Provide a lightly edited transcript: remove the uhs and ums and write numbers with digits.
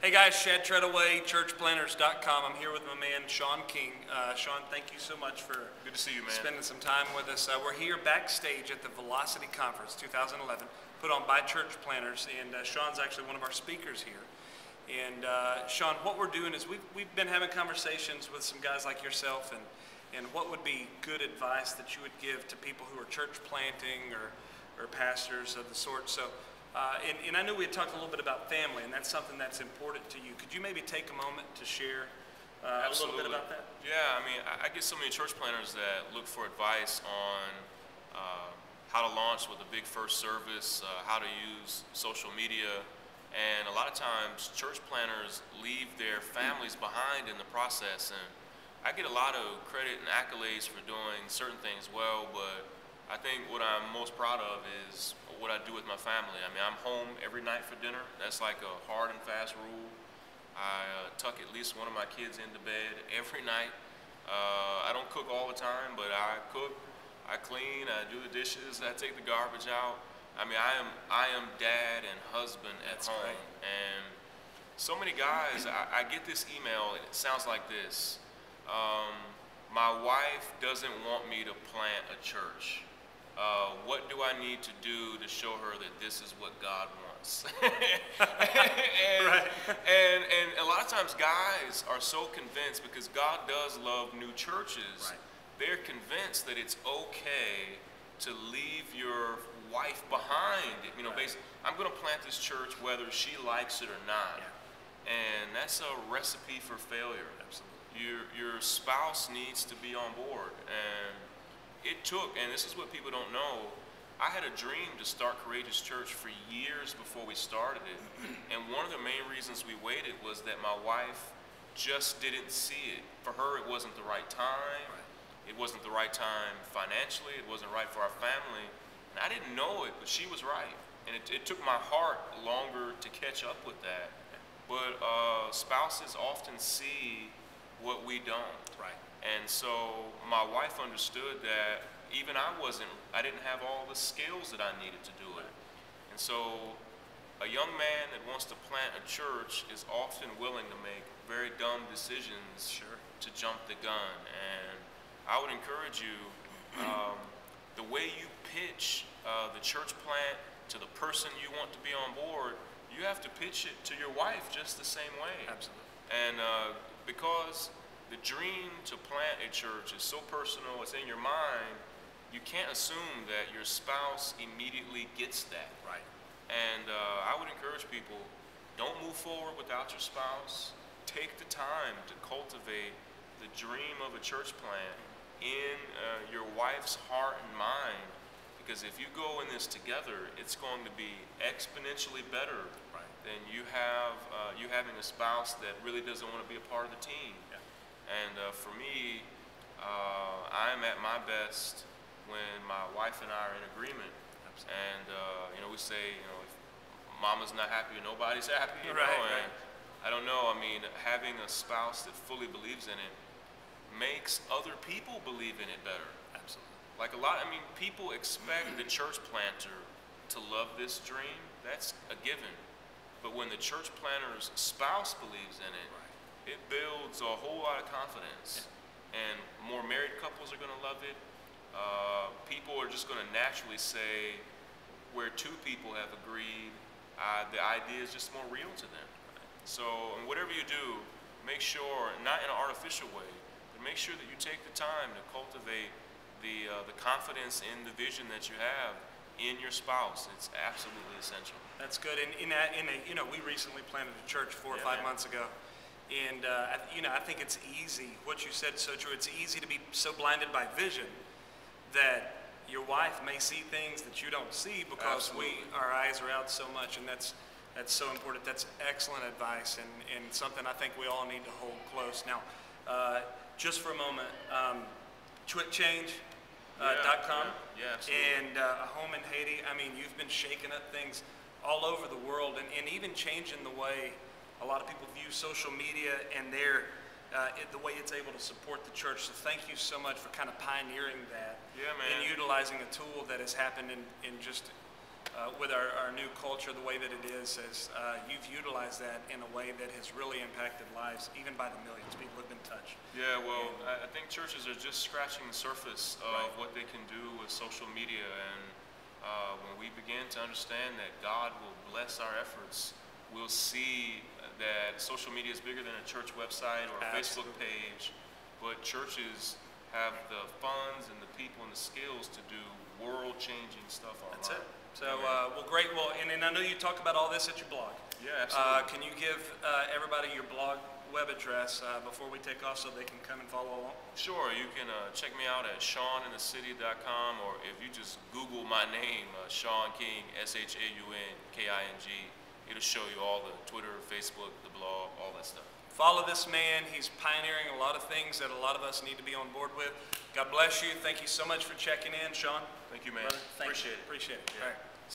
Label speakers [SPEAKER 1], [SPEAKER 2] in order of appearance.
[SPEAKER 1] Hey guys, ShadTreadAway, churchplanners.com. I'm here with my man, Shaun King. Shaun, thank you so much for
[SPEAKER 2] Good to see you, man.
[SPEAKER 1] spending some time with us. We're here backstage at the Velocity Conference 2011, put on by Church Planners, and Shaun's actually one of our speakers here. And Shaun, what we're doing is we've been having conversations with some guys like yourself, and what would be good advice that you would give to people who are church planting or pastors of the sort. So. And I know we had talked a little bit about family, and that's something that's important to you. Could you maybe take a moment to share a little bit about that?
[SPEAKER 2] Yeah, I mean, I get so many church planners that look for advice on how to launch with a big first service, how to use social media, and a lot of times church planners leave their families behind in the process. And I get a lot of credit and accolades for doing certain things well, but I think what I'm most proud of is what I do with my family. I mean, I'm home every night for dinner. That's like a hard and fast rule. I tuck at least one of my kids into bed every night. I don't cook all the time, but I cook, I clean, I do the dishes, I take the garbage out. I mean, I am dad and husband at home.
[SPEAKER 1] Great.
[SPEAKER 2] And so many guys, I get this email, and it sounds like this. My wife doesn't want me to plant a church. What do I need to do to show her that this is what God wants? and a lot of times guys are so convinced, because God does love new churches,
[SPEAKER 1] right.
[SPEAKER 2] They're convinced that it's okay to leave your wife behind. You know,
[SPEAKER 1] right.
[SPEAKER 2] basically, I'm going to plant this church whether she likes it or not. Yeah. And that's a recipe for failure.
[SPEAKER 1] Absolutely.
[SPEAKER 2] Your spouse needs to be on board. And it took, and this is what people don't know, I had a dream to start Courageous Church for years before we started it. And one of the main reasons we waited was that my wife just didn't see it. For her, it wasn't the right time. Right. It wasn't the right time financially. It wasn't right for our family. And I didn't know it, but she was right. And it took my heart longer to catch up with that. But spouses often see what we don't.
[SPEAKER 1] Right.
[SPEAKER 2] And so my wife understood that even I didn't have all the skills that I needed to do it. And so a young man that wants to plant a church is often willing to make very dumb decisions.
[SPEAKER 1] Sure.
[SPEAKER 2] To jump the gun. And I would encourage you, the way you pitch the church plant to the person you want to be on board, you have to pitch it to your wife just the same way.
[SPEAKER 1] Absolutely.
[SPEAKER 2] And because the dream to plant a church is so personal, it's in your mind, you can't assume that your spouse immediately gets that.
[SPEAKER 1] Right.
[SPEAKER 2] And I would encourage people, don't move forward without your spouse. Take the time to cultivate the dream of a church plant in your wife's heart and mind, because if you go in this together, it's going to be exponentially better than you having a spouse that really doesn't want to be a part of the team. Yeah. And for me, I'm at my best when my wife and I are in agreement. Absolutely. And you know, we say, you know, if mama's not happy, nobody's happy. You know? And I don't know. I mean, having a spouse that fully believes in it makes other people believe in it better.
[SPEAKER 1] Absolutely.
[SPEAKER 2] Like I mean, people expect the church planter to love this dream. That's a given. But when the church planter's spouse believes in it, it builds a whole lot of confidence. Yeah. And more married couples are going to love it. People are just going to naturally say, where two people have agreed, the idea is just more real to them. So whatever you do, make sure, not in an artificial way, but make sure that you take the time to cultivate the confidence in the vision that you have in your spouse. It's absolutely essential.
[SPEAKER 1] That's good. And you know, we recently planted a church 4 or 5 months ago. And, you know, I think it's easy, what you said is so true, it's easy to be so blinded by vision that your wife may see things that you don't see because our eyes are out so much, and that's so important. That's excellent advice, and something I think we all need to hold close. Now, just for a moment, twitchange.com and a home in Haiti. I mean, you've been shaking up things all over the world, and even changing the way a lot of people view social media and the way it's able to support the church. So thank you so much for kind of pioneering that.
[SPEAKER 2] Yeah, man.
[SPEAKER 1] And utilizing a tool that has happened in just with our new culture, the way that it is, you've utilized that in a way that has really impacted lives, even by the millions. People have been touched.
[SPEAKER 2] Yeah, well, I think churches are just scratching the surface of what they can do with social media, and when we begin to understand that God will bless our efforts, we'll see that social media is bigger than a church website or a Facebook page, but churches have the funds and the people and the skills to do world-changing stuff online.
[SPEAKER 1] That's it. So, well, great. Well, and I know you talk about all this at your blog.
[SPEAKER 2] Yeah, absolutely.
[SPEAKER 1] Can you give everybody your blog web address before we take off so they can come and follow along?
[SPEAKER 2] Sure. You can check me out at ShaunInTheCity.com, or if you just Google my name, Shaun King, ShaunKing, it'll show you all the Twitter, Facebook, the blog, all that stuff.
[SPEAKER 1] Follow this man. He's pioneering a lot of things that a lot of us need to be on board with. God bless you. Thank you so much for checking in, Shaun.
[SPEAKER 2] Thank you, man.
[SPEAKER 1] Brother, appreciate it. Appreciate it.
[SPEAKER 2] Yeah.
[SPEAKER 1] All right.